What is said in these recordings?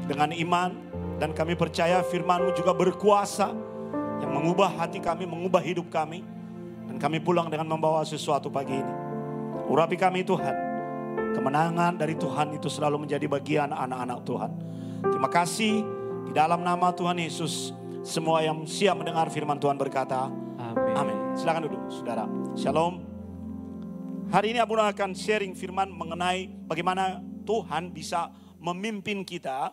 dengan iman. Dan kami percaya firman-Mu juga berkuasa yang mengubah hati kami, mengubah hidup kami. Dan kami pulang dengan membawa sesuatu pagi ini. Urapi kami Tuhan. Kemenangan dari Tuhan itu selalu menjadi bagian anak-anak Tuhan. Terima kasih di dalam nama Tuhan Yesus. Semua yang siap mendengar firman Tuhan berkata, amin. Amin. Silakan duduk saudara. Shalom. Hari ini Abuna akan sharing firman mengenai bagaimana Tuhan bisa memimpin kita,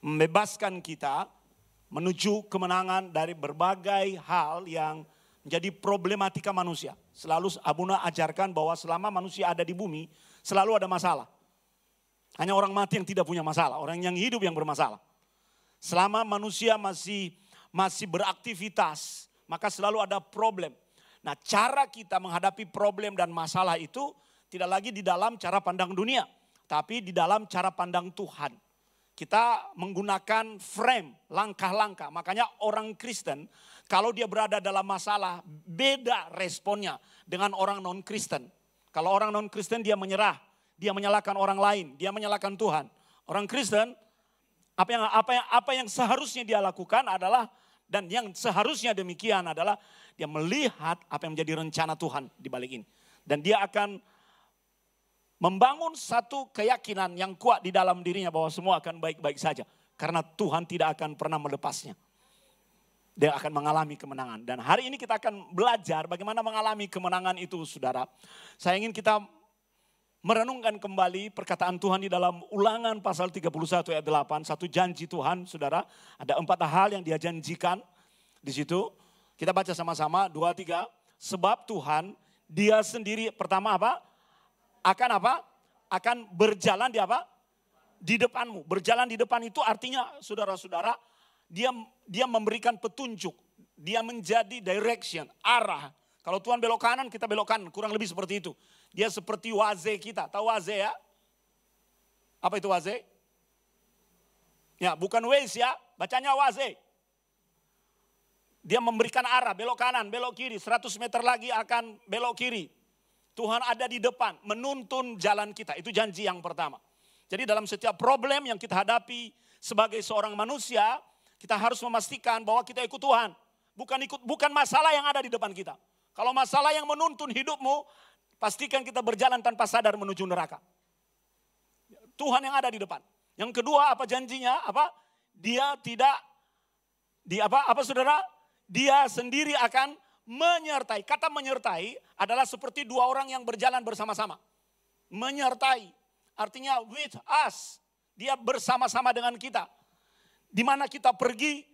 membebaskan kita menuju kemenangan dari berbagai hal yang menjadi problematika manusia. Selalu Abuna ajarkan bahwa selama manusia ada di bumi, selalu ada masalah. Hanya orang mati yang tidak punya masalah, orang yang hidup yang bermasalah. Selama manusia masih beraktivitas, maka selalu ada problem. Nah, cara kita menghadapi problem dan masalah itu tidak lagi di dalam cara pandang dunia, tapi di dalam cara pandang Tuhan. Kita menggunakan frame, langkah-langkah. Makanya orang Kristen, kalau dia berada dalam masalah, beda responnya dengan orang non-Kristen. Kalau orang non-Kristen dia menyerah, dia menyalahkan orang lain, dia menyalahkan Tuhan. Orang Kristen, apa yang seharusnya dia lakukan adalah, dan yang seharusnya demikian adalah, dia melihat apa yang menjadi rencana Tuhan di balik ini. Dan dia akan membangun satu keyakinan yang kuat di dalam dirinya bahwa semua akan baik-baik saja. Karena Tuhan tidak akan pernah melepasnya. Dia akan mengalami kemenangan. Dan hari ini kita akan belajar bagaimana mengalami kemenangan itu, saudara. Saya ingin kita merenungkan kembali perkataan Tuhan di dalam Ulangan pasal 31 ayat 8. Satu janji Tuhan, saudara. Ada 4 hal yang dia janjikan di situ. Kita baca sama-sama, 2, 3. Sebab Tuhan, dia sendiri, pertama apa? Akan berjalan di apa? Di depanmu. Berjalan di depan itu artinya saudara-saudara, dia memberikan petunjuk. Dia menjadi direction, arah. Kalau Tuhan belok kanan, kita belok kanan. Kurang lebih seperti itu. Dia seperti waze kita. Tahu waze ya? Apa itu waze? Ya, bukan Waze ya. Bacanya waze. Dia memberikan arah, belok kanan, belok kiri. 100 meter lagi akan belok kiri. Tuhan ada di depan, menuntun jalan kita. Itu janji yang pertama. Jadi dalam setiap problem yang kita hadapi sebagai seorang manusia, kita harus memastikan bahwa kita ikut Tuhan. Bukan masalah yang ada di depan kita. Kalau masalah yang menuntun hidupmu, pastikan kita berjalan tanpa sadar menuju neraka. Tuhan yang ada di depan. Yang kedua, apa janjinya? Saudara? Dia sendiri akan menyertai. Kata menyertai adalah seperti 2 orang yang berjalan bersama-sama. Menyertai. Artinya with us. Dia bersama-sama dengan kita. Di mana kita pergi.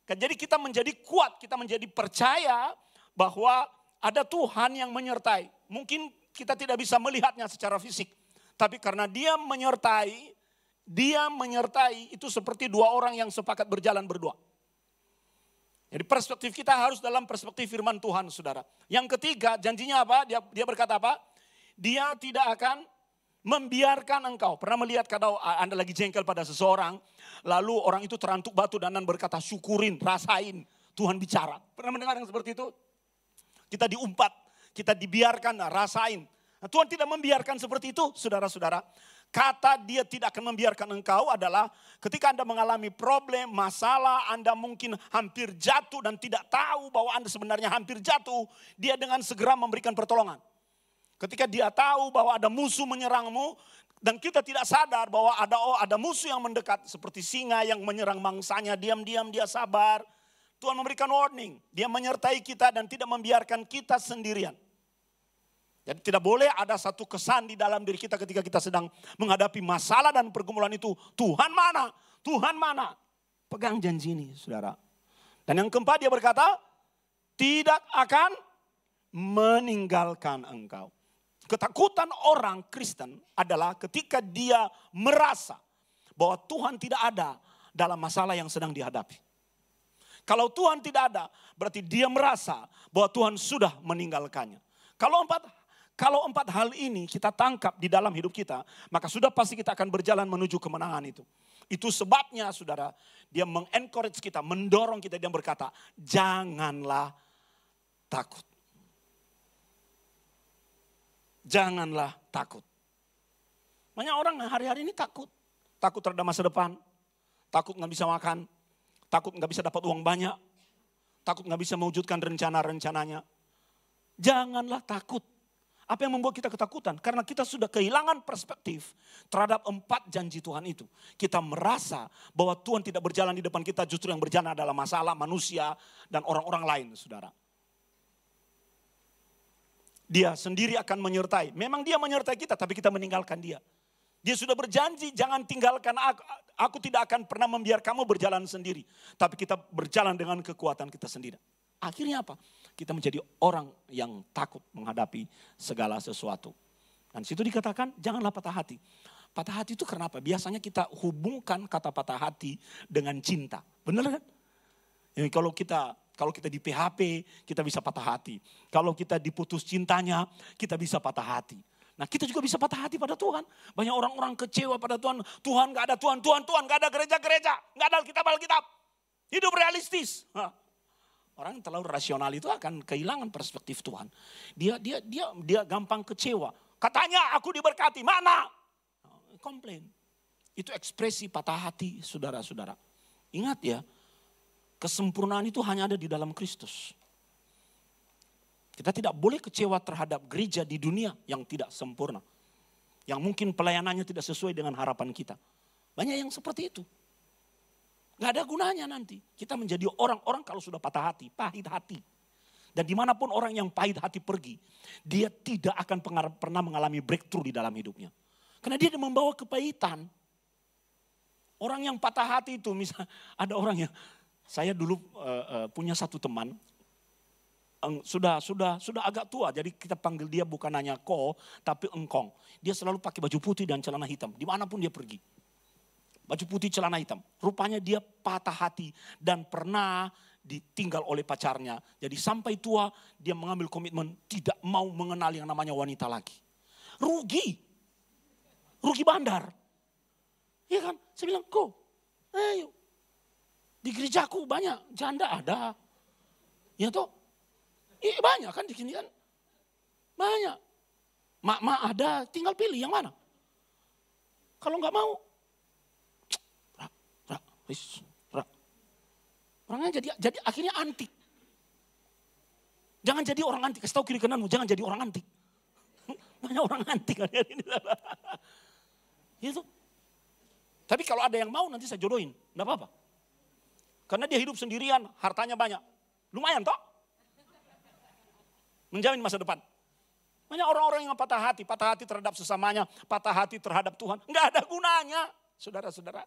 Jadi kita menjadi kuat. Kita menjadi percaya bahwa ada Tuhan yang menyertai. Mungkin kita tidak bisa melihatnya secara fisik. Tapi karena dia menyertai itu seperti 2 orang yang sepakat berjalan berdua. Jadi perspektif kita harus dalam perspektif firman Tuhan, saudara. Yang ketiga, janjinya apa? Dia berkata apa? Dia tidak akan membiarkan engkau. Pernah melihat kalau Anda lagi jengkel pada seseorang, lalu orang itu terantuk batu dan Anda berkata syukurin, rasain, Tuhan bicara. Pernah mendengar yang seperti itu? Kita diumpat, kita dibiarkan, rasain. Nah, Tuhan tidak membiarkan seperti itu, saudara-saudara. Kata dia tidak akan membiarkan engkau adalah ketika Anda mengalami problem, masalah, Anda mungkin hampir jatuh dan tidak tahu bahwa Anda sebenarnya hampir jatuh. Dia dengan segera memberikan pertolongan. Ketika dia tahu bahwa ada musuh menyerangmu dan kita tidak sadar bahwa ada musuh yang mendekat seperti singa yang menyerang mangsanya, diam-diam dia sabar. Tuhan memberikan warning, dia menyertai kita dan tidak membiarkan kita sendirian. Jadi tidak boleh ada satu kesan di dalam diri kita ketika kita sedang menghadapi masalah dan pergumulan itu. Tuhan mana? Tuhan mana? Pegang janji ini, saudara. Dan yang keempat dia berkata, tidak akan meninggalkan engkau. Ketakutan orang Kristen adalah ketika dia merasa bahwa Tuhan tidak ada dalam masalah yang sedang dihadapi. Kalau Tuhan tidak ada, berarti dia merasa bahwa Tuhan sudah meninggalkannya. Kalau empat hal ini kita tangkap di dalam hidup kita, maka sudah pasti kita akan berjalan menuju kemenangan itu. Itu sebabnya saudara, dia mengencourage kita, mendorong kita, dia berkata, janganlah takut. Janganlah takut. Banyak orang hari-hari ini takut. Takut terhadap masa depan. takut nggak bisa makan, takut nggak bisa dapat uang banyak, takut nggak bisa mewujudkan rencana-rencananya. Janganlah takut. Apa yang membuat kita ketakutan? Karena kita sudah kehilangan perspektif terhadap 4 janji Tuhan itu. Kita merasa bahwa Tuhan tidak berjalan di depan kita, justru yang berjalan adalah masalah manusia dan orang-orang lain, saudara. Dia sendiri akan menyertai. Memang dia menyertai kita, tapi kita meninggalkan dia. Dia sudah berjanji, jangan tinggalkan aku. Aku tidak akan pernah membiarkan kamu berjalan sendiri. Tapi kita berjalan dengan kekuatan kita sendiri. Akhirnya apa? Kita menjadi orang yang takut menghadapi segala sesuatu. Dan situ dikatakan janganlah patah hati. Patah hati itu karena apa? Biasanya kita hubungkan kata patah hati dengan cinta. Benar kan? Jadi kalau kita di PHP, kita bisa patah hati. Kalau kita diputus cintanya, kita bisa patah hati. Nah kita juga bisa patah hati pada Tuhan. Banyak orang-orang kecewa pada Tuhan. Tuhan gak ada Tuhan gak ada gereja-gereja. Gak ada Alkitab. Hidup realistis. Orang yang terlalu rasional itu akan kehilangan perspektif Tuhan. Dia gampang kecewa. Katanya aku diberkati, mana? Komplain. Itu ekspresi patah hati saudara-saudara. Ingat ya, kesempurnaan itu hanya ada di dalam Kristus. Kita tidak boleh kecewa terhadap gereja di dunia yang tidak sempurna. Yang mungkin pelayanannya tidak sesuai dengan harapan kita. Banyak yang seperti itu. Gak ada gunanya nanti. Kita menjadi orang-orang kalau sudah patah hati, pahit hati. Dan dimanapun orang yang pahit hati pergi, dia tidak akan pernah mengalami breakthrough di dalam hidupnya. Karena dia membawa kepahitan. Orang yang patah hati itu, misalnya ada orang yang, saya dulu punya satu teman, sudah agak tua, jadi kita panggil dia bukan hanya ko, tapi engkong. Dia selalu pakai baju putih dan celana hitam, dimanapun dia pergi. Baju putih, celana hitam. Rupanya dia patah hati dan pernah ditinggal oleh pacarnya. Jadi sampai tua dia mengambil komitmen tidak mau mengenal yang namanya wanita lagi. Rugi bandar. Iya kan? Saya bilang, kok, ayo. Di gerejaku banyak janda ada. Ya toh? Iya banyak kan di sini kan. Banyak. Mak ada, tinggal pilih yang mana. Kalau nggak mau, orangnya jadi akhirnya antik. Jangan jadi orang antik. Kasih tahu kiri kananmu, jangan jadi orang antik. Banyak orang antik kan ini. Itu. Tapi kalau ada yang mau nanti saya jodohin, enggak apa-apa. Karena dia hidup sendirian, hartanya banyak. Lumayan toh? Menjamin masa depan. Banyak orang-orang yang patah hati terhadap sesamanya, patah hati terhadap Tuhan. Enggak ada gunanya, saudara-saudara.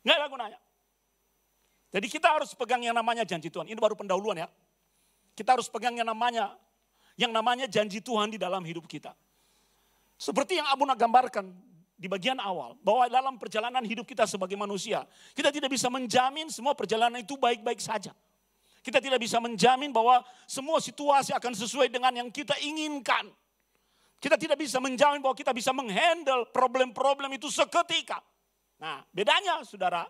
Enggak ada gunanya. Jadi kita harus pegang yang namanya janji Tuhan. Ini baru pendahuluan ya. Kita harus pegang yang namanya janji Tuhan di dalam hidup kita. Seperti yang Abuna gambarkan di bagian awal. Bahwa dalam perjalanan hidup kita sebagai manusia. Kita tidak bisa menjamin semua perjalanan itu baik-baik saja. Kita tidak bisa menjamin bahwa semua situasi akan sesuai dengan yang kita inginkan. Kita tidak bisa menjamin bahwa kita bisa menghandle problem-problem itu seketika. Nah bedanya saudara,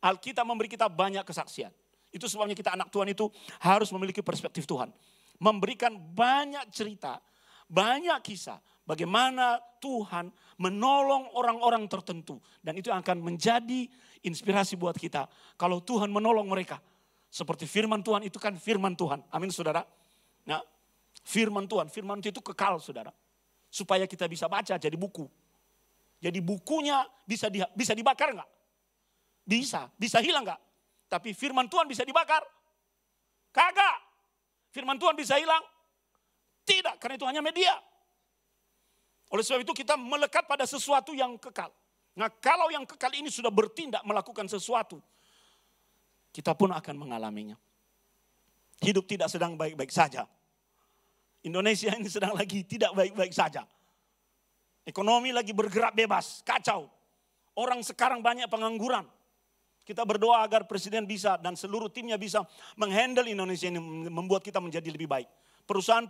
Alkitab memberi kita banyak kesaksian. Itu sebabnya kita anak Tuhan itu harus memiliki perspektif Tuhan. Memberikan banyak cerita, banyak kisah. Bagaimana Tuhan menolong orang-orang tertentu. Dan itu akan menjadi inspirasi buat kita. Kalau Tuhan menolong mereka. Seperti firman Tuhan itu kan firman Tuhan. Amin saudara. Nah, firman Tuhan itu kekal saudara. Supaya kita bisa baca jadi buku. Jadi bukunya bisa dibakar enggak? Bisa hilang enggak? Tapi firman Tuhan bisa dibakar? Kagak. Firman Tuhan bisa hilang? Tidak, karena itu hanya media. Oleh sebab itu kita melekat pada sesuatu yang kekal. Nah kalau yang kekal ini sudah bertindak melakukan sesuatu, kita pun akan mengalaminya. Hidup tidak sedang baik-baik saja. Indonesia ini sedang lagi tidak baik-baik saja. Ekonomi lagi bergerak bebas, kacau. Orang sekarang banyak pengangguran. Kita berdoa agar presiden bisa dan seluruh timnya bisa menghandle Indonesia ini, membuat kita menjadi lebih baik. Perusahaan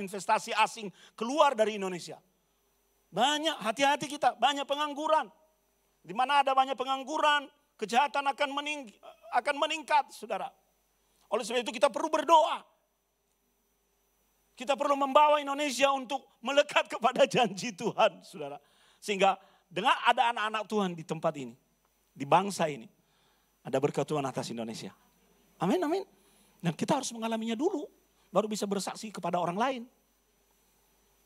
investasi asing keluar dari Indonesia. Banyak, hati-hati kita, banyak pengangguran. Di mana ada banyak pengangguran, kejahatan akan meningkat, saudara. Oleh sebab itu kita perlu berdoa. Kita perlu membawa Indonesia untuk melekat kepada janji Tuhan, saudara. Sehingga dengan ada anak-anak Tuhan di tempat ini, di bangsa ini ada berkat Tuhan atas Indonesia. Amin, amin. Dan kita harus mengalaminya dulu, baru bisa bersaksi kepada orang lain.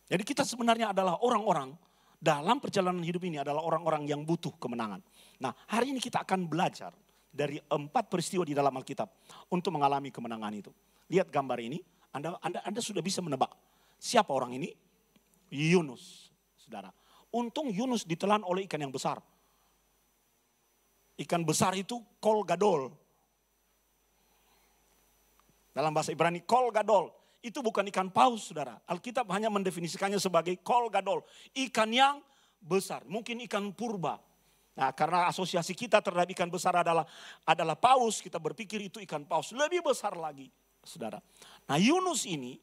Jadi kita sebenarnya adalah orang-orang dalam perjalanan hidup ini adalah orang-orang yang butuh kemenangan. Nah, hari ini kita akan belajar dari 4 peristiwa di dalam Alkitab untuk mengalami kemenangan itu. Lihat gambar ini, Anda sudah bisa menebak siapa orang ini? Yunus, saudara. Untung Yunus ditelan oleh ikan yang besar. Ikan besar itu kol gadol. Dalam bahasa Ibrani kol gadol. Itu bukan ikan paus, saudara. Alkitab hanya mendefinisikannya sebagai kol gadol. Ikan yang besar. Mungkin ikan purba. Nah, karena asosiasi kita terhadap ikan besar adalah paus. Kita berpikir itu ikan paus. Lebih besar lagi, saudara. Nah, Yunus ini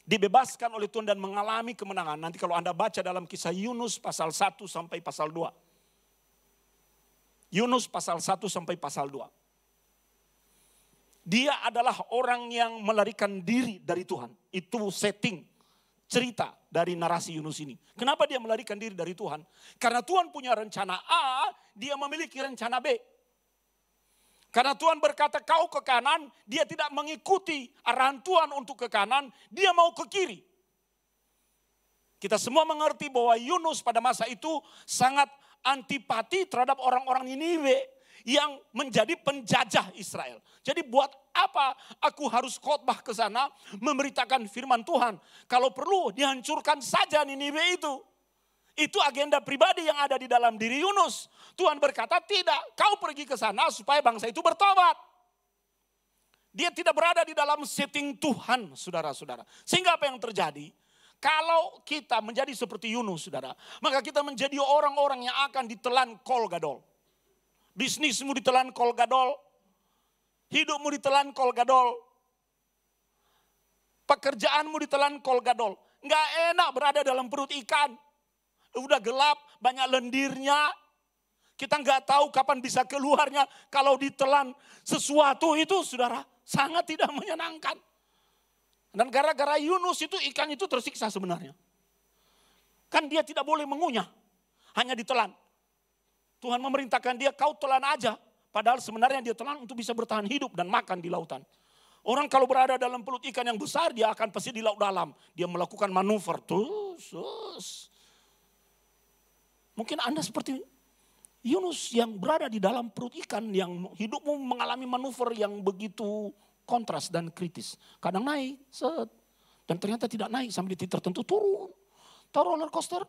dibebaskan oleh Tuhan dan mengalami kemenangan. Nanti kalau Anda baca dalam kisah Yunus pasal 1 sampai pasal 2. Yunus pasal 1 sampai pasal 2. Dia adalah orang yang melarikan diri dari Tuhan. Itu setting, cerita dari narasi Yunus ini. Kenapa dia melarikan diri dari Tuhan? Karena Tuhan punya rencana A, dia memiliki rencana B. Karena Tuhan berkata kau ke kanan, dia tidak mengikuti arahan Tuhan untuk ke kanan, dia mau ke kiri. Kita semua mengerti bahwa Yunus pada masa itu sangat antipati terhadap orang-orang Niniwe yang menjadi penjajah Israel. Jadi buat apa aku harus khotbah ke sana memberitakan firman Tuhan? Kalau perlu dihancurkan saja Niniwe itu. Itu agenda pribadi yang ada di dalam diri Yunus. Tuhan berkata tidak, kau pergi ke sana supaya bangsa itu bertobat. Dia tidak berada di dalam setting Tuhan, saudara-saudara. Sehingga apa yang terjadi? Kalau kita menjadi seperti Yunus, saudara, maka kita menjadi orang-orang yang akan ditelan kol gadol. Bisnismu ditelan kol gadol. Hidupmu ditelan kol gadol. Pekerjaanmu ditelan kol gadol. Nggak enak berada dalam perut ikan. Udah gelap, banyak lendirnya. Kita nggak tahu kapan bisa keluarnya. Kalau ditelan sesuatu itu, saudara, sangat tidak menyenangkan. Dan gara-gara Yunus itu, ikan itu tersiksa sebenarnya. Kan dia tidak boleh mengunyah, hanya ditelan. Tuhan memerintahkan dia, kau telan aja. Padahal sebenarnya dia telan untuk bisa bertahan hidup dan makan di lautan. Orang kalau berada dalam perut ikan yang besar, dia akan pasti di laut dalam. Dia melakukan manuver. Terus. Mungkin Anda seperti Yunus yang berada di dalam perut ikan, yang hidupmu mengalami manuver yang begitu kontras dan kritis. Kadang naik, dan ternyata tidak naik sampai di titik tertentu, turun. Tahu roller coaster?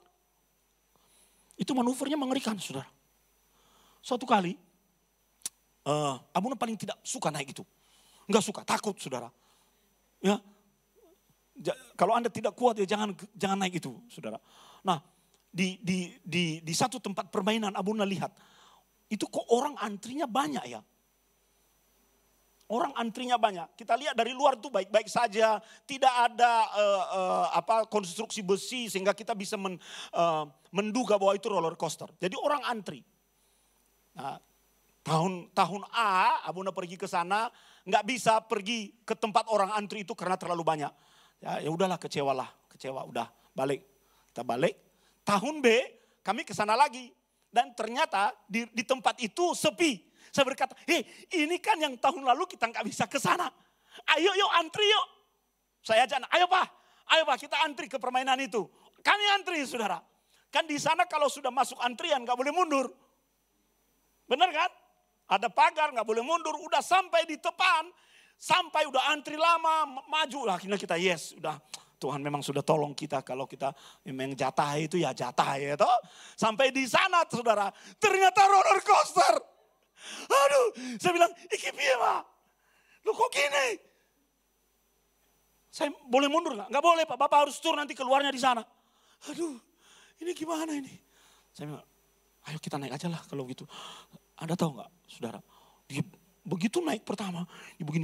Itu manuvernya mengerikan, saudara. Suatu kali, Abuna paling tidak suka naik itu. Enggak suka, takut, saudara. Ya, kalau Anda tidak kuat ya jangan naik itu, saudara. Nah, di satu tempat permainan Abuna lihat, itu kok orang antrinya banyak ya. Orang antrinya banyak. Kita lihat dari luar tuh baik-baik saja, tidak ada konstruksi besi sehingga kita bisa menduga bahwa itu roller coaster. Jadi orang antri. Nah, tahun A, Abuna pergi ke sana, nggak bisa pergi ke tempat orang antri itu karena terlalu banyak. Ya udahlah, kecewa, udah balik. Kita balik. Tahun B, kami ke sana lagi dan ternyata di tempat itu sepi. Saya berkata, ini kan yang tahun lalu kita nggak bisa ke sana. Ayo yuk antri yuk. Saya ajak, ayo pak kita antri ke permainan itu. Kami antri, saudara. Kan di sana kalau sudah masuk antrian nggak boleh mundur. Benar kan? Ada pagar, nggak boleh mundur. Udah sampai di depan, sampai udah antri lama, maju. Akhirnya kita udah Tuhan memang sudah tolong kita. Kalau kita memang jatah itu ya jatah ya toh. Sampai di sana, saudara, ternyata roller coaster. Aduh, saya bilang, iki piye pak? Lu kok gini? Saya boleh mundur nggak? Nggak boleh pak, bapak harus turun nanti keluarnya di sana. Aduh, ini gimana ini? Saya bilang, ayo kita naik aja lah kalau gitu. Anda tahu nggak, saudara? Dia begitu naik pertama, dia begini,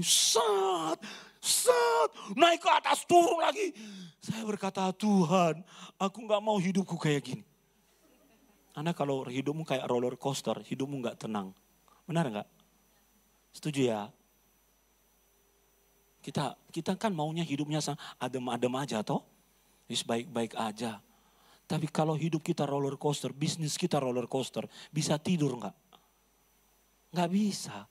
naik ke atas, turun lagi. Saya berkata, Tuhan, aku nggak mau hidupku kayak gini. Anda kalau hidupmu kayak roller coaster, hidupmu nggak tenang. Benar nggak? Setuju ya? Kita kan maunya hidupnya adem-adem aja toh. Baik-baik aja. Tapi kalau hidup kita roller coaster, bisnis kita roller coaster, bisa tidur nggak? Nggak bisa.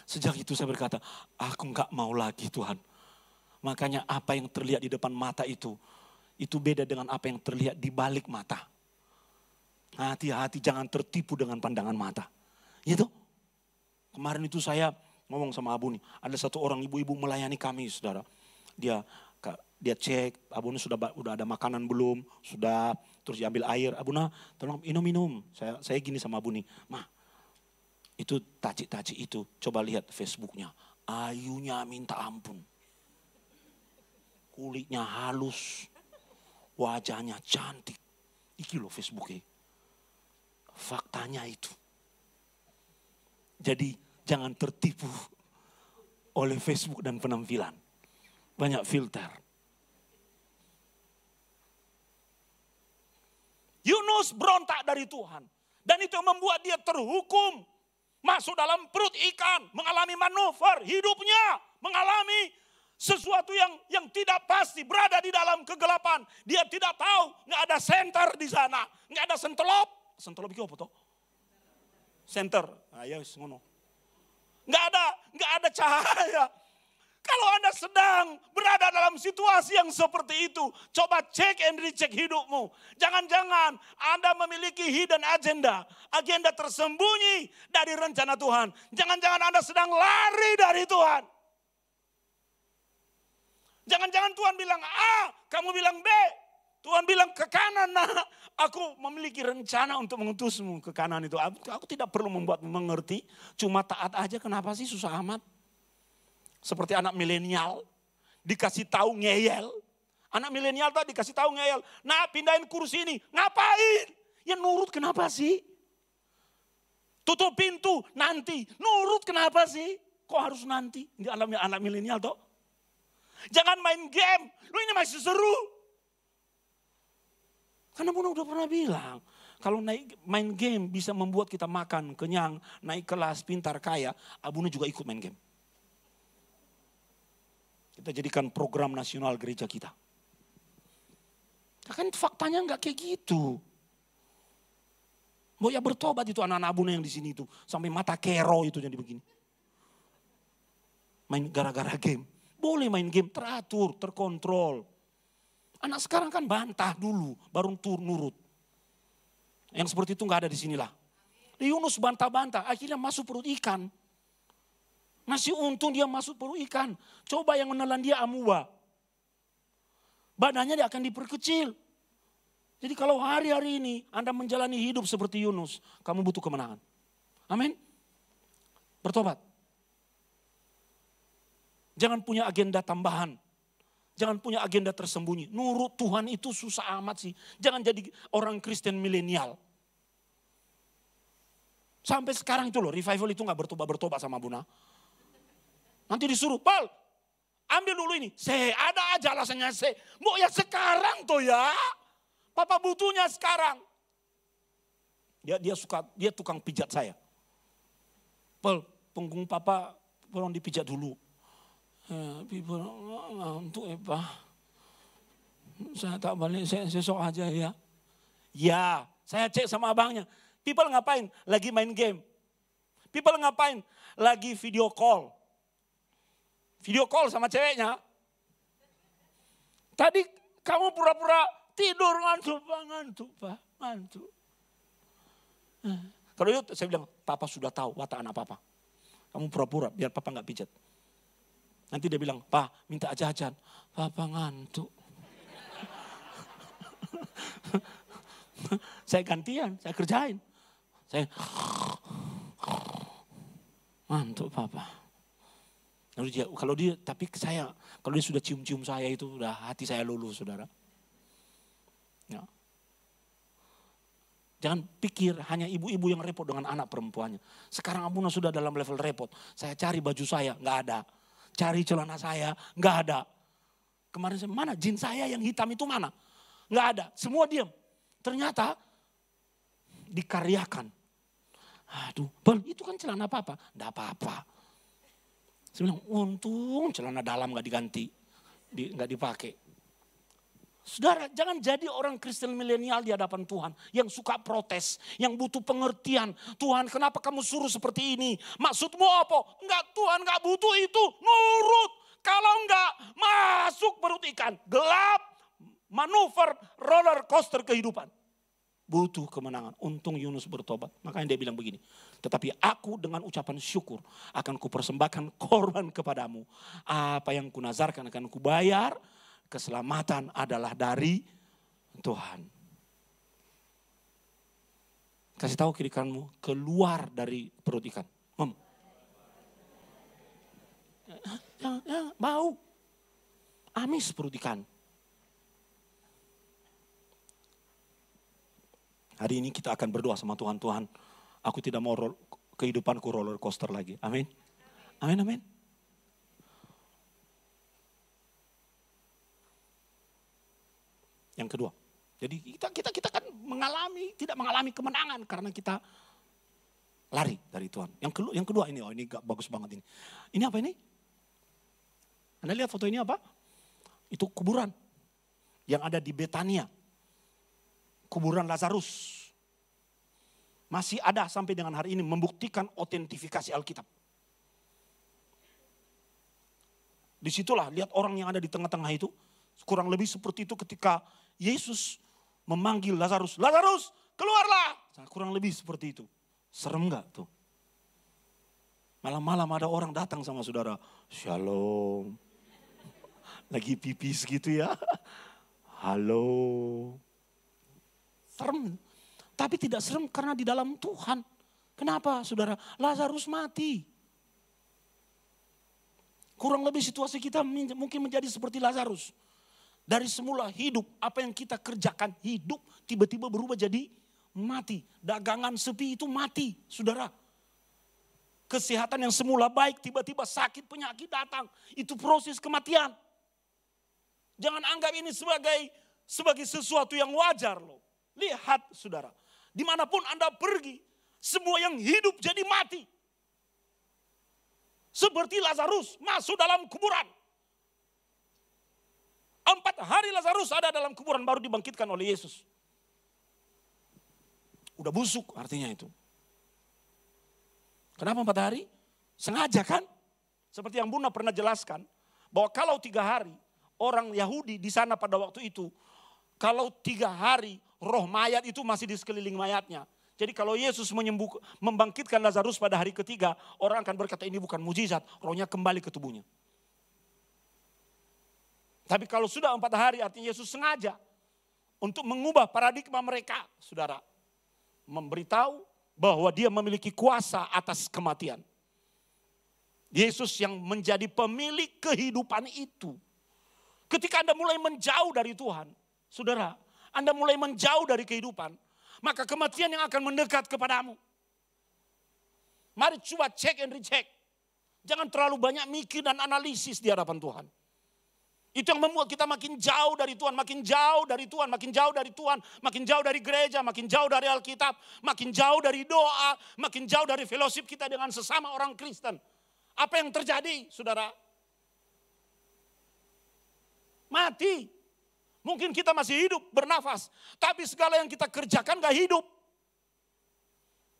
Sejak itu saya berkata, aku nggak mau lagi Tuhan. Makanya apa yang terlihat di depan mata itu beda dengan apa yang terlihat di balik mata. Hati-hati jangan tertipu dengan pandangan mata. Gitu. Kemarin itu saya ngomong sama Abu nih, ada satu orang ibu-ibu melayani kami saudara. Dia cek, Abu sudah ada makanan belum, sudah, terus diambil air. Abu tolong minum. Saya gini sama Abu nih, Ma, itu taci-taci itu, coba lihat Facebooknya. Ayunya minta ampun. Kulitnya halus, wajahnya cantik. Iki loh Facebooknya. Faktanya itu. Jadi jangan tertipu oleh Facebook dan penampilan. Banyak filter. Yunus berontak dari Tuhan. Dan itu membuat dia terhukum. Masuk dalam perut ikan. Mengalami manuver hidupnya. Mengalami sesuatu yang tidak pasti. Berada di dalam kegelapan. Dia tidak tahu. Nggak ada senter di sana. Nggak ada sentelop. Sentelop itu apa toh? Center. Ayo ngono. Nggak ada cahaya. Kalau Anda sedang berada dalam situasi yang seperti itu, coba cek and recheck hidupmu. Jangan-jangan Anda memiliki hidden agenda tersembunyi dari rencana Tuhan. Jangan-jangan Anda sedang lari dari Tuhan. Jangan-jangan Tuhan bilang A, kamu bilang B. Tuhan bilang ke kanan, nah aku memiliki rencana untuk mengutusmu ke kanan itu. Aku tidak perlu membuatmu mengerti, cuma taat aja. Kenapa sih susah amat? Seperti anak milenial, dikasih tahu ngeyel. Anak milenial tuh dikasih tahu ngeyel. Nah pindahin kursi ini, ngapain? Ya nurut kenapa sih? Tutup pintu nanti, nurut kenapa sih? Kok harus nanti? Ini anak milenial toh. Jangan main game, lu ini masih seru. Karena Bunda udah pernah bilang, kalau main game bisa membuat kita makan, kenyang, naik kelas, pintar, kaya, Abuna juga ikut main game. Kita jadikan program nasional gereja kita. Kan faktanya nggak kayak gitu. Mau ya bertobat itu anak-anak Abuna yang di sini itu, sampai mata kero itu jadi begini. Main gara-gara game. Boleh main game teratur, terkontrol. Anak sekarang kan bantah dulu, baru nurut. Yang seperti itu nggak ada di sinilah. Yunus bantah-bantah, akhirnya masuk perut ikan. Masih untung dia masuk perut ikan. Coba yang menelan dia amuba. Badannya dia akan diperkecil. Jadi kalau hari-hari ini Anda menjalani hidup seperti Yunus, kamu butuh kemenangan. Amin. Bertobat. Jangan punya agenda tambahan. Jangan punya agenda tersembunyi. Nurut Tuhan itu susah amat sih. Jangan jadi orang Kristen milenial. Sampai sekarang itu loh, revival itu gak bertobat sama Buna. Nanti disuruh, Pal, ambil dulu ini. Ada aja alasannya mau ya sekarang tuh ya. Papa butuhnya sekarang. Dia tukang pijat saya. Pal, punggung papa tolong dipijat dulu. People ngantuk ya Pak. Saya tak balik, saya besok aja ya. Ya, saya cek sama abangnya. People ngapain? Lagi main game. People ngapain? Lagi video call. Video call sama ceweknya. Tadi kamu pura-pura tidur ngantuk Pak, ngantuk. Kalau itu saya bilang, Papa sudah tahu watak anak Papa. Kamu pura-pura biar Papa nggak pijat. Nanti dia bilang, Pak minta jajan. Papa ngantuk. Saya gantian, saya kerjain. Saya ngantuk Papa. Kalau dia sudah cium-cium saya itu udah hati saya luluh saudara. Ya. Jangan pikir hanya ibu-ibu yang repot dengan anak perempuannya. Sekarang Abuna sudah dalam level repot. Saya cari baju saya, nggak ada. Cari celana saya, nggak ada. Kemarin saya, mana jin saya yang hitam itu mana? Nggak ada, semua diam. Ternyata dikaryakan. Aduh, itu kan celana Papa. Nggak apa-apa. Saya bilang, untung celana dalam nggak diganti, nggak dipakai. Saudara, jangan jadi orang Kristen milenial di hadapan Tuhan. Yang suka protes, yang butuh pengertian. Tuhan, kenapa kamu suruh seperti ini? Maksudmu apa? Enggak, Tuhan enggak butuh itu. Nurut. Kalau enggak, masuk perut ikan. Gelap, manuver, roller coaster kehidupan. Butuh kemenangan. Untung Yunus bertobat. Makanya dia bilang begini. Tetapi aku dengan ucapan syukur akan kupersembahkan korban kepadamu. Apa yang kunazarkan akan kubayar. Keselamatan adalah dari Tuhan. Kasih tahu kiri kananmu, keluar dari perut ikan. Bau. Amis perut ikan. Hari ini kita akan berdoa sama Tuhan. Tuhan, aku tidak mau kehidupanku roller coaster lagi. Amin. Amin, amin. Yang kedua, jadi kita kan tidak mengalami kemenangan karena kita lari dari Tuhan. Yang kedua ini, ini gak bagus banget ini. Ini apa ini? Anda lihat foto ini apa? Itu kuburan yang ada di Betania. Kuburan Lazarus. Masih ada sampai dengan hari ini membuktikan otentifikasi Alkitab. Disitulah lihat orang yang ada di tengah-tengah itu. Kurang lebih seperti itu ketika Yesus memanggil Lazarus. Lazarus, keluarlah. Kurang lebih seperti itu. Serem gak tuh? Malam-malam ada orang datang sama saudara. Shalom. Lagi pipis gitu ya. Halo. Serem. Tapi tidak serem karena di dalam Tuhan. Kenapa saudara? Lazarus mati. Kurang lebih situasi kita mungkin menjadi seperti Lazarus. Dari semula hidup, apa yang kita kerjakan hidup, tiba-tiba berubah jadi mati. Dagangan sepi itu mati, saudara. Kesehatan yang semula baik, tiba-tiba sakit, penyakit datang. Itu proses kematian. Jangan anggap ini sebagai sesuatu yang wajar loh. Lihat saudara, dimanapun Anda pergi, semua yang hidup jadi mati. Seperti Lazarus masuk dalam kuburan. 4 hari Lazarus ada dalam kuburan baru dibangkitkan oleh Yesus. Udah busuk artinya itu. Kenapa 4 hari? Sengaja kan? Seperti yang Bunda pernah jelaskan. Bahwa kalau 3 hari orang Yahudi di sana pada waktu itu. Kalau 3 hari roh mayat itu masih di sekeliling mayatnya. Jadi kalau Yesus membangkitkan Lazarus pada hari ketiga. Orang akan berkata ini bukan mujizat. Rohnya kembali ke tubuhnya. Tapi kalau sudah 4 hari artinya Yesus sengaja untuk mengubah paradigma mereka, saudara. Memberitahu bahwa dia memiliki kuasa atas kematian. Yesus yang menjadi pemilik kehidupan itu. Ketika Anda mulai menjauh dari Tuhan, saudara, Anda mulai menjauh dari kehidupan, maka kematian yang akan mendekat kepadamu. Mari coba check and recheck. Jangan terlalu banyak mikir dan analisis di hadapan Tuhan. Itu yang membuat kita makin jauh dari Tuhan, makin jauh dari Tuhan, makin jauh dari Tuhan, makin jauh dari gereja, makin jauh dari Alkitab, makin jauh dari doa, makin jauh dari fellowship kita dengan sesama orang Kristen. Apa yang terjadi, saudara? Mati. Mungkin kita masih hidup, bernafas, tapi segala yang kita kerjakan gak hidup.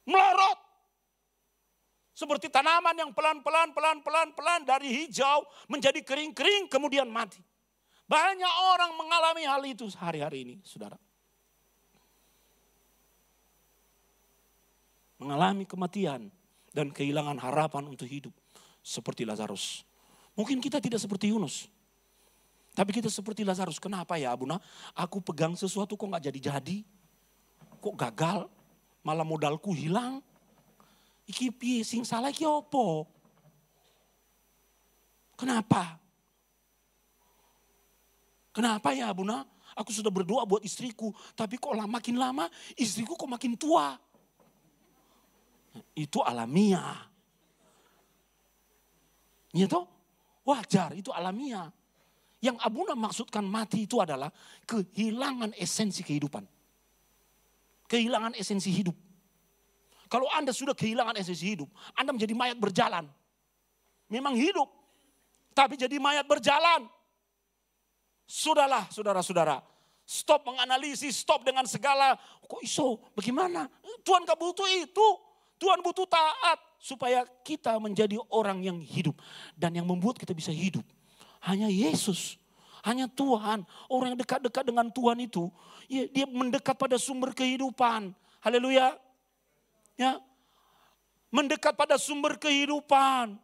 Melorot. Seperti tanaman yang pelan-pelan dari hijau menjadi kering-kering kemudian mati. Banyak orang mengalami hal itu hari-hari ini, saudara. Mengalami kematian dan kehilangan harapan untuk hidup. Seperti Lazarus. Mungkin kita tidak seperti Yunus. Tapi kita seperti Lazarus. Kenapa ya Abuna? Aku pegang sesuatu kok gak jadi-jadi. Kok gagal? Malah modalku hilang. Iki piye sing salah iki opo? Kenapa? Kenapa ya Buna? Aku sudah berdoa buat istriku, tapi kok makin lama istriku kok makin tua. Itu alamiah. Iya toh? Wajar, itu alamiah. Yang Abuna maksudkan mati itu adalah kehilangan esensi kehidupan. Kehilangan esensi hidup. Kalau Anda sudah kehilangan esensi hidup, Anda menjadi mayat berjalan. Memang hidup, tapi jadi mayat berjalan. Sudahlah, saudara-saudara. Stop menganalisis, stop dengan segala, kok iso, bagaimana? Tuhan gak butuh itu. Tuhan butuh taat supaya kita menjadi orang yang hidup. Dan yang membuat kita bisa hidup hanya Yesus, hanya Tuhan. Orang yang dekat-dekat dengan Tuhan itu, ya, dia mendekat pada sumber kehidupan. Haleluya. Ya, mendekat pada sumber kehidupan.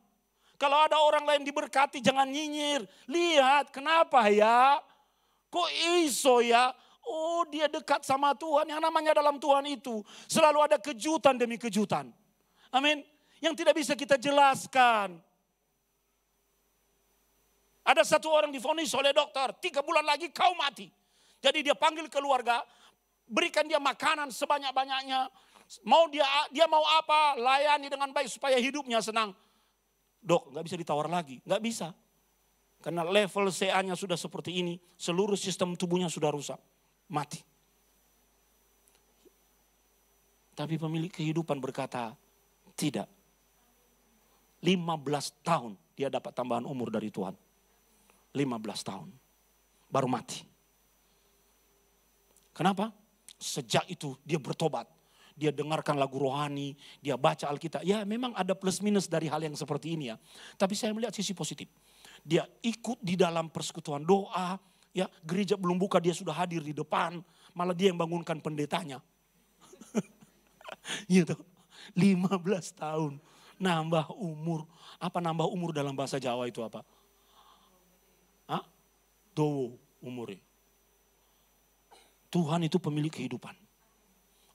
Kalau ada orang lain diberkati jangan nyinyir. Lihat kenapa ya? Kok iso ya? Oh, dia dekat sama Tuhan. Yang namanya dalam Tuhan itu selalu ada kejutan demi kejutan. Amin. Yang tidak bisa kita jelaskan. Ada satu orang divonis oleh dokter, 3 bulan lagi kau mati. Jadi dia panggil keluarga, berikan dia makanan sebanyak-banyaknya. Dia mau apa, layani dengan baik supaya hidupnya senang. Dok, gak bisa ditawar lagi, gak bisa. Karena level CA-nya sudah seperti ini, seluruh sistem tubuhnya sudah rusak, mati. Tapi pemilik kehidupan berkata, tidak. 15 tahun dia dapat tambahan umur dari Tuhan. 15 tahun, baru mati. Kenapa? Sejak itu dia bertobat. Dia dengarkan lagu rohani, dia baca Alkitab. Ya memang ada plus minus dari hal yang seperti ini ya. Tapi saya melihat sisi positif. Dia ikut di dalam persekutuan doa. Ya, gereja belum buka dia sudah hadir di depan. Malah dia yang bangunkan pendetanya. Gitu. 15 tahun nambah umur. Apa nambah umur dalam bahasa Jawa itu apa? Hah? Dowo umurnya. Tuhan itu pemilik kehidupan.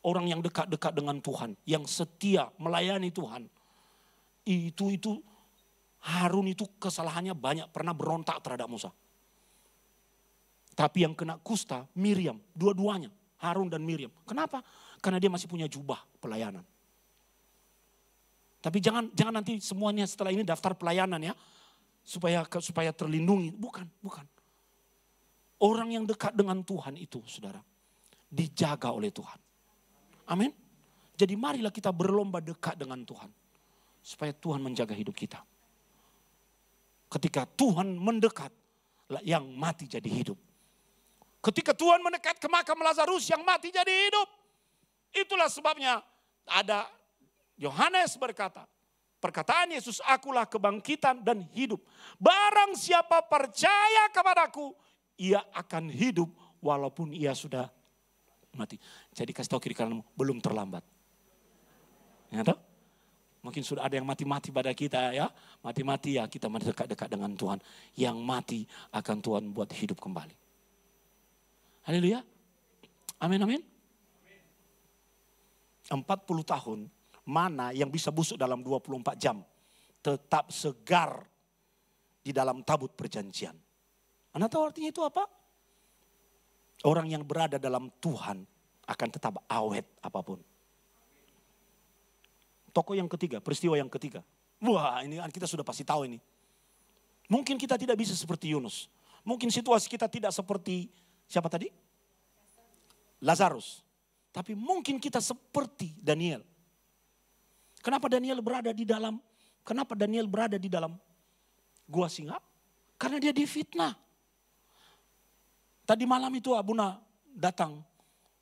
Orang yang dekat-dekat dengan Tuhan, yang setia melayani Tuhan. Itu Harun itu kesalahannya banyak, pernah berontak terhadap Musa. Tapi yang kena kusta Miriam, dua-duanya, Harun dan Miriam. Kenapa? Karena dia masih punya jubah pelayanan. Tapi jangan nanti semuanya setelah ini daftar pelayanan ya, supaya terlindungi. Bukan. Orang yang dekat dengan Tuhan itu, saudara, dijaga oleh Tuhan. Amin. Jadi marilah kita berlomba dekat dengan Tuhan, supaya Tuhan menjaga hidup kita. Ketika Tuhan mendekat, yang mati jadi hidup. Ketika Tuhan mendekat ke makam Lazarus, yang mati jadi hidup. Itulah sebabnya ada Yohanes berkata, perkataan Yesus, akulah kebangkitan dan hidup. Barang siapa percaya kepadaku, ia akan hidup walaupun ia sudah mati. Jadi kasih tahu kiri kananmu, belum terlambat. Ya tahu? Mungkin sudah ada yang mati-mati pada kita ya. Mati-mati ya kita mendekat-dekat dengan Tuhan. Yang mati akan Tuhan buat hidup kembali. Haleluya. Amin. 40 tahun mana yang bisa busuk dalam 24 jam. Tetap segar di dalam tabut perjanjian. Anda tahu artinya itu apa? Orang yang berada dalam Tuhan akan tetap awet apapun. Tokoh yang ketiga, peristiwa yang ketiga. Wah, ini kita sudah pasti tahu ini. Mungkin kita tidak bisa seperti Yunus. Mungkin situasi kita tidak seperti siapa tadi? Lazarus. Tapi mungkin kita seperti Daniel. Kenapa Daniel berada di dalam gua singa? Karena dia difitnah. Tadi malam itu Abuna datang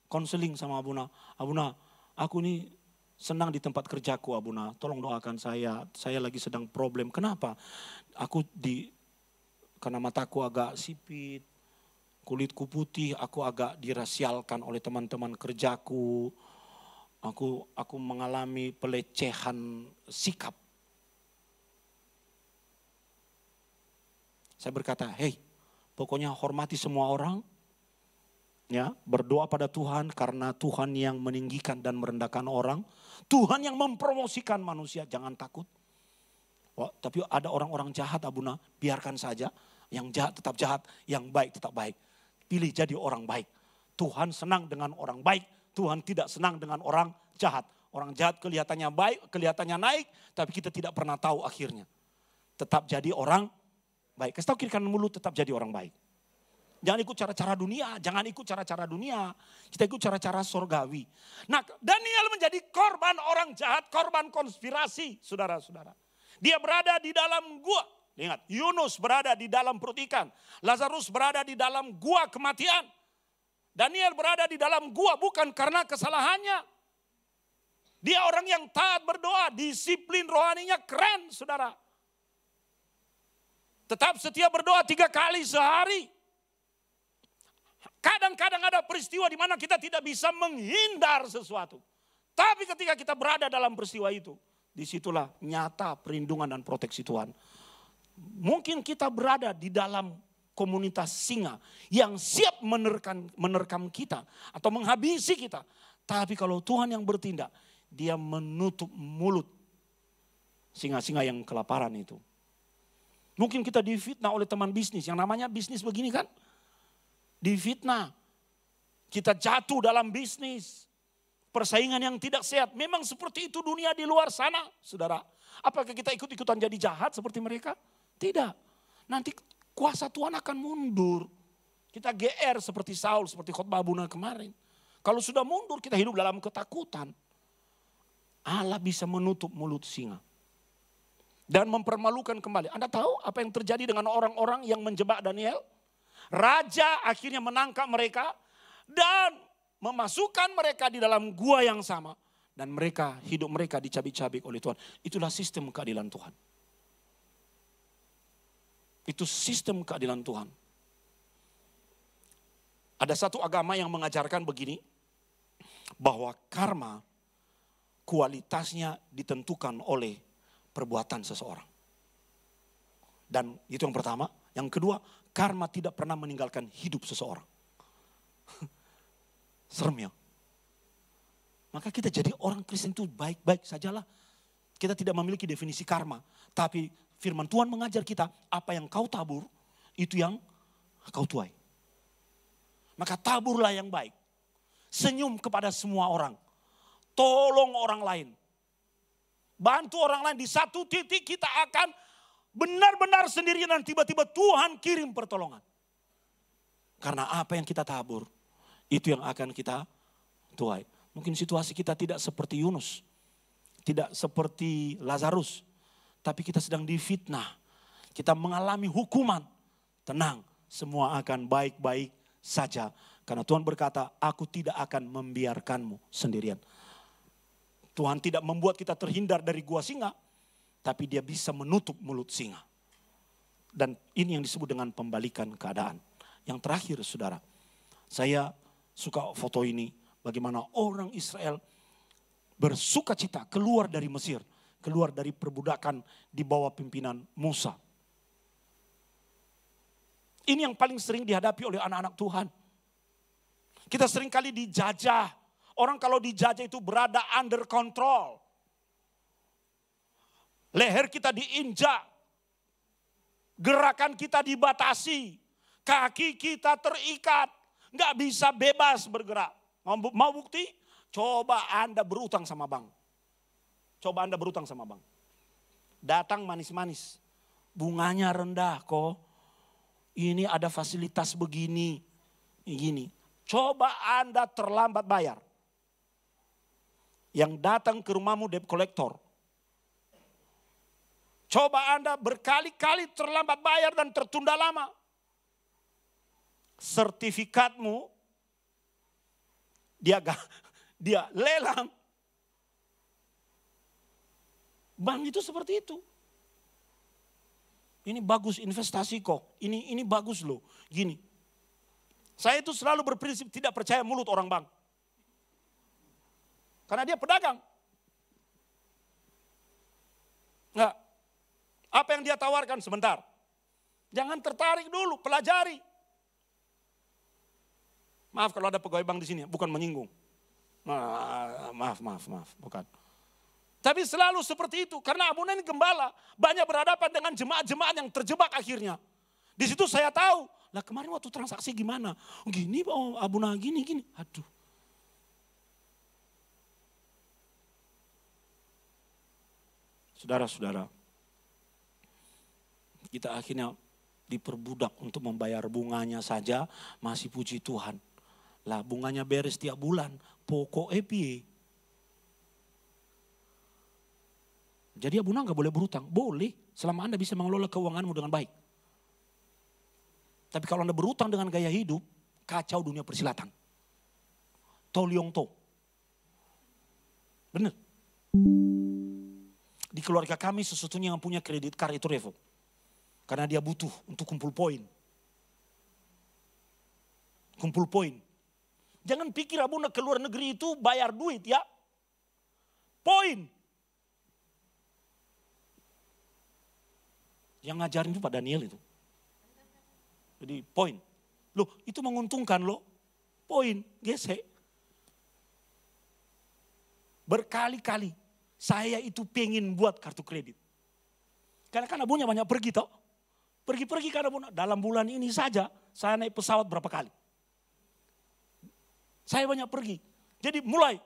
konseling sama Abuna. Abuna, aku ini senang di tempat kerjaku Abuna. Tolong doakan saya. Saya lagi sedang problem. Kenapa? Karena mataku agak sipit. Kulitku putih. Aku agak dirasialkan oleh teman-teman kerjaku. Aku mengalami pelecehan sikap. Saya berkata, hey, pokoknya hormati semua orang. Ya, berdoa pada Tuhan karena Tuhan yang meninggikan dan merendahkan orang. Tuhan yang mempromosikan manusia, jangan takut. Wah, tapi ada orang-orang jahat Abuna, biarkan saja. Yang jahat tetap jahat, yang baik tetap baik. Pilih jadi orang baik. Tuhan senang dengan orang baik, Tuhan tidak senang dengan orang jahat. Orang jahat kelihatannya baik, kelihatannya naik, tapi kita tidak pernah tahu akhirnya. Tetap jadi orang baik. Kasih tahu kiri kanan mulut, tetap jadi orang baik. Jangan ikut cara-cara dunia, Kita ikut cara-cara sorgawi. Nah, Daniel menjadi korban orang jahat, korban konspirasi, saudara-saudara. Dia berada di dalam gua. Ingat, Yunus berada di dalam perut ikan. Lazarus berada di dalam gua kematian. Daniel berada di dalam gua bukan karena kesalahannya. Dia orang yang taat berdoa, disiplin rohaninya keren, saudara. Tetap setia berdoa 3 kali sehari. Kadang-kadang ada peristiwa di mana kita tidak bisa menghindar sesuatu. Tapi ketika kita berada dalam peristiwa itu, disitulah nyata perlindungan dan proteksi Tuhan. Mungkin kita berada di dalam komunitas singa yang siap menerkam kita atau menghabisi kita. Tapi kalau Tuhan yang bertindak, dia menutup mulut singa-singa yang kelaparan itu. Mungkin kita difitnah oleh teman bisnis, yang namanya bisnis begini kan. Difitnah, kita jatuh dalam bisnis. Persaingan yang tidak sehat. Memang seperti itu dunia di luar sana, saudara. Apakah kita ikut-ikutan jadi jahat seperti mereka? Tidak. Nanti kuasa Tuhan akan mundur. Kita GR seperti Saul, seperti khotbah Abuna kemarin. Kalau sudah mundur, kita hidup dalam ketakutan. Allah bisa menutup mulut singa. Dan mempermalukan kembali. Anda tahu apa yang terjadi dengan orang-orang yang menjebak Daniel? Raja akhirnya menangkap mereka dan memasukkan mereka di dalam gua yang sama. Dan hidup mereka dicabik-cabik oleh Tuhan. Itulah sistem keadilan Tuhan. Itu sistem keadilan Tuhan. Ada satu agama yang mengajarkan begini. Bahwa karma kualitasnya ditentukan oleh perbuatan seseorang. Dan itu yang pertama. Yang kedua, karma tidak pernah meninggalkan hidup seseorang. Serem ya. Maka kita jadi orang Kristen itu baik-baik sajalah. Kita tidak memiliki definisi karma. Tapi firman Tuhan mengajar kita, apa yang kau tabur, itu yang kau tuai. Maka taburlah yang baik. Senyum kepada semua orang. Tolong orang lain. Bantu orang lain. Di satu titik kita akan benar-benar sendirian dan tiba-tiba Tuhan kirim pertolongan. Karena apa yang kita tabur, itu yang akan kita tuai. Mungkin situasi kita tidak seperti Yunus. Tidak seperti Lazarus. Tapi kita sedang difitnah. Kita mengalami hukuman. Tenang, semua akan baik-baik saja. Karena Tuhan berkata, aku tidak akan membiarkanmu sendirian. Tuhan tidak membuat kita terhindar dari gua singa. Tapi dia bisa menutup mulut singa. Dan ini yang disebut dengan pembalikan keadaan. Yang terakhir saudara, saya suka foto ini. Bagaimana orang Israel bersuka cita keluar dari Mesir. Keluar dari perbudakan di bawah pimpinan Musa. Ini yang paling sering dihadapi oleh anak-anak Tuhan. Kita sering kali dijajah. Orang kalau dijajah itu berada under control. Leher kita diinjak. Gerakan kita dibatasi. Kaki kita terikat. Nggak bisa bebas bergerak. Mau bukti? Coba Anda berutang sama bank. Coba Anda berutang sama bank. Datang manis-manis. Bunganya rendah kok. Ini ada fasilitas begini. Gini. Coba Anda terlambat bayar. Yang datang ke rumahmu debt collector. Coba Anda berkali-kali terlambat bayar dan tertunda lama. Sertifikatmu dia lelang. Bank itu seperti itu. Ini bagus investasi kok. Ini bagus loh. Gini. Saya itu selalu berprinsip tidak percaya mulut orang bank. Karena dia pedagang. Enggak. Apa yang dia tawarkan sebentar. Jangan tertarik dulu, pelajari. Maaf kalau ada pegawai bank di sini, bukan menyinggung. Maaf, bukan. Tapi selalu seperti itu, karena Abuna ini gembala, banyak berhadapan dengan jemaat-jemaat yang terjebak akhirnya. Di situ saya tahu, lah kemarin waktu transaksi gimana? Gini Pak Abuna, gini. Aduh. Saudara-saudara, kita akhirnya diperbudak untuk membayar bunganya saja, masih puji Tuhan. Lah bunganya beres tiap bulan, pokok piye. Jadi Abuna nggak boleh berutang, boleh selama Anda bisa mengelola keuanganmu dengan baik. Tapi kalau Anda berutang dengan gaya hidup, kacau dunia persilatan. Toliong To. Benar. Di keluarga kami sesungguhnya yang punya kredit card itu Revo. Karena dia butuh untuk kumpul poin. Kumpul poin. Jangan pikir Abuna ke luar negeri itu bayar duit ya. Poin. Yang ngajarin itu Pak Daniel itu. Jadi poin. Loh itu menguntungkan loh. Poin, gesek. Berkali-kali saya itu pengen buat kartu kredit. Karena kan Abunya banyak pergi toh. Pergi-pergi kan Abuna. Dalam bulan ini saja saya naik pesawat berapa kali. Saya banyak pergi. Jadi mulai.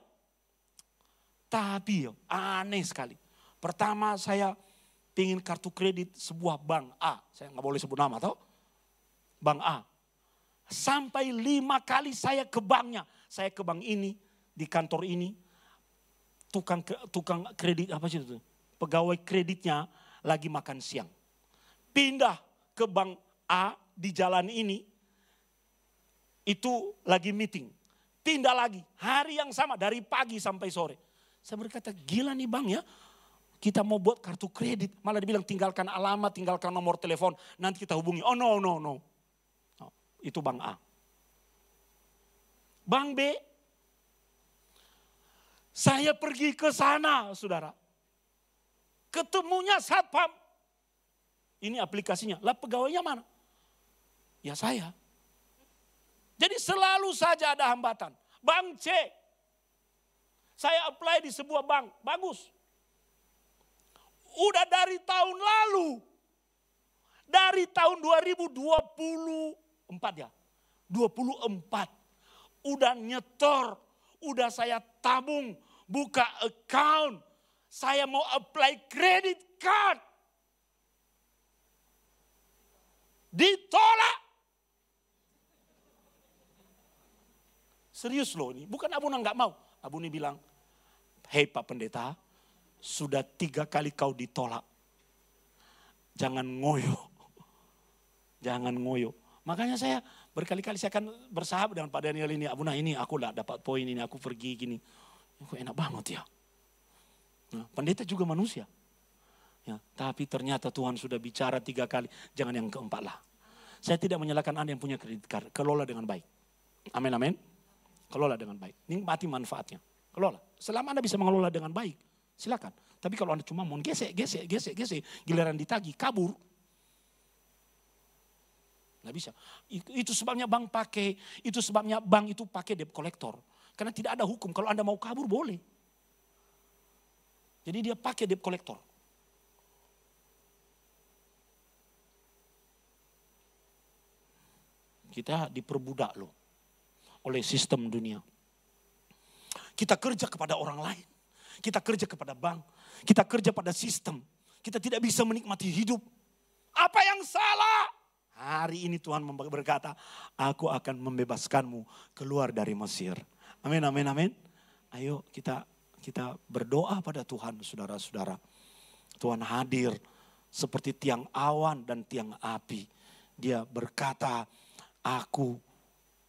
Tapi aneh sekali. Pertama saya pengen kartu kredit sebuah bank A. Saya nggak boleh sebut nama toh. Bank A. Sampai 5 kali saya ke banknya. Saya ke bank ini, di kantor ini. Tukang kredit apa sih itu? Pegawai kreditnya lagi makan siang. Pindah ke bank A di jalan ini. Itu lagi meeting. Pindah lagi, hari yang sama dari pagi sampai sore. Saya berkata, gila nih bang ya. Kita mau buat kartu kredit. Malah dibilang tinggalkan alamat, tinggalkan nomor telepon. Nanti kita hubungi. Oh no. Itu bank A. Bank B. Saya pergi ke sana saudara. Ketemunya satpam. Ini aplikasinya. Lah pegawainya mana? Ya saya. Jadi selalu saja ada hambatan. Bank C. Saya apply di sebuah bank. Bagus. Udah dari tahun lalu. Dari tahun 2024 ya. 24. Udah nyetor. Udah saya tabung. Buka account. Saya mau apply credit card. Ditolak. Serius loh ini, bukan Abuna nggak mau. Abuna bilang, hei Pak Pendeta, sudah 3 kali kau ditolak. Jangan ngoyo. Jangan ngoyo. Makanya saya berkali-kali saya akan bersahabat dengan Pak Daniel ini. Abuna ini aku lah dapat poin ini, aku pergi gini. Kok enak banget ya. Nah, pendeta juga manusia. Ya, tapi ternyata Tuhan sudah bicara 3 kali, jangan yang keempat lah. Saya tidak menyalahkan Anda yang punya kredit card, kelola dengan baik. Amin, amin. Kelola dengan baik, nikmati manfaatnya. Kelola, selama Anda bisa mengelola dengan baik, silakan. Tapi kalau Anda cuma mau gesek, giliran ditagih, kabur. Nggak bisa. Itu sebabnya bank pakai, itu sebabnya bank itu pakai debt collector. Karena tidak ada hukum, kalau Anda mau kabur boleh. Jadi dia pakai debt collector. Kita diperbudak loh. Oleh sistem dunia. Kita kerja kepada orang lain. Kita kerja kepada bank. Kita kerja pada sistem. Kita tidak bisa menikmati hidup. Apa yang salah? Hari ini Tuhan berkata, aku akan membebaskanmu keluar dari Mesir. Amin, amin, amin. Ayo kita berdoa pada Tuhan, saudara-saudara. Tuhan hadir seperti tiang awan dan tiang api. Dia berkata, aku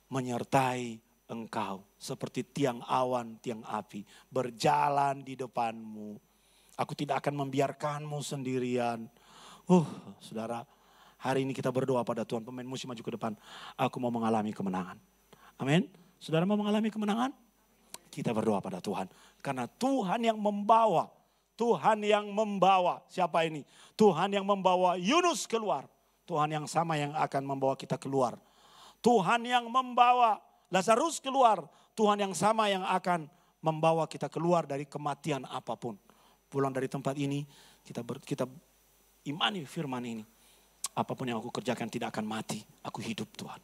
menyertai engkau seperti tiang awan, tiang api. Berjalan di depanmu. Aku tidak akan membiarkanmu sendirian. Saudara, hari ini kita berdoa pada Tuhan. Pemain musik maju ke depan. Aku mau mengalami kemenangan. Amin. Saudara mau mengalami kemenangan? Kita berdoa pada Tuhan. Karena Tuhan yang membawa. Tuhan yang membawa. Siapa ini? Tuhan yang membawa Yunus keluar. Tuhan yang sama yang akan membawa kita keluar. Tuhan yang membawa Lazarus keluar. Tuhan yang sama yang akan membawa kita keluar dari kematian apapun. Pulang dari tempat ini, kita imani firman ini. Apapun yang aku kerjakan tidak akan mati. Aku hidup Tuhan.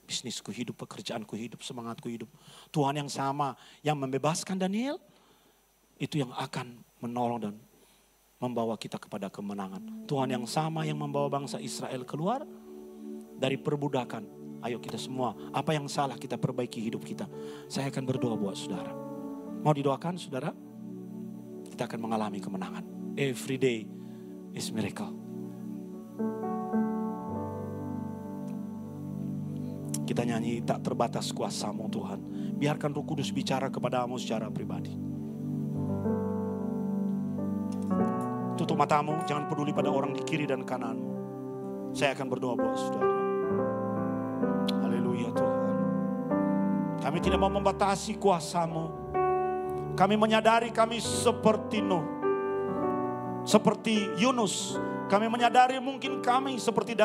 Bisnisku hidup, pekerjaanku hidup, semangatku hidup. Tuhan yang sama yang membebaskan Daniel. Itu yang akan menolong dan membawa kita kepada kemenangan. Tuhan yang sama yang membawa bangsa Israel keluar dari perbudakan. Ayo kita semua, apa yang salah kita perbaiki hidup kita. Saya akan berdoa buat saudara. Mau didoakan saudara? Kita akan mengalami kemenangan. Every day is miracle. Kita kita nyanyi tak terbatas kuasa-Mu Tuhan. Biarkan Roh Kudus bicara kepadamu secara pribadi. Tutup matamu, jangan peduli pada orang di kiri dan kananmu. Saya akan berdoa buat saudara. Haleluya Tuhan. Kami tidak mau membatasi kuasa-Mu. Kami menyadari kami seperti Nuh, seperti Yunus. Kami menyadari mungkin kami seperti Daniel.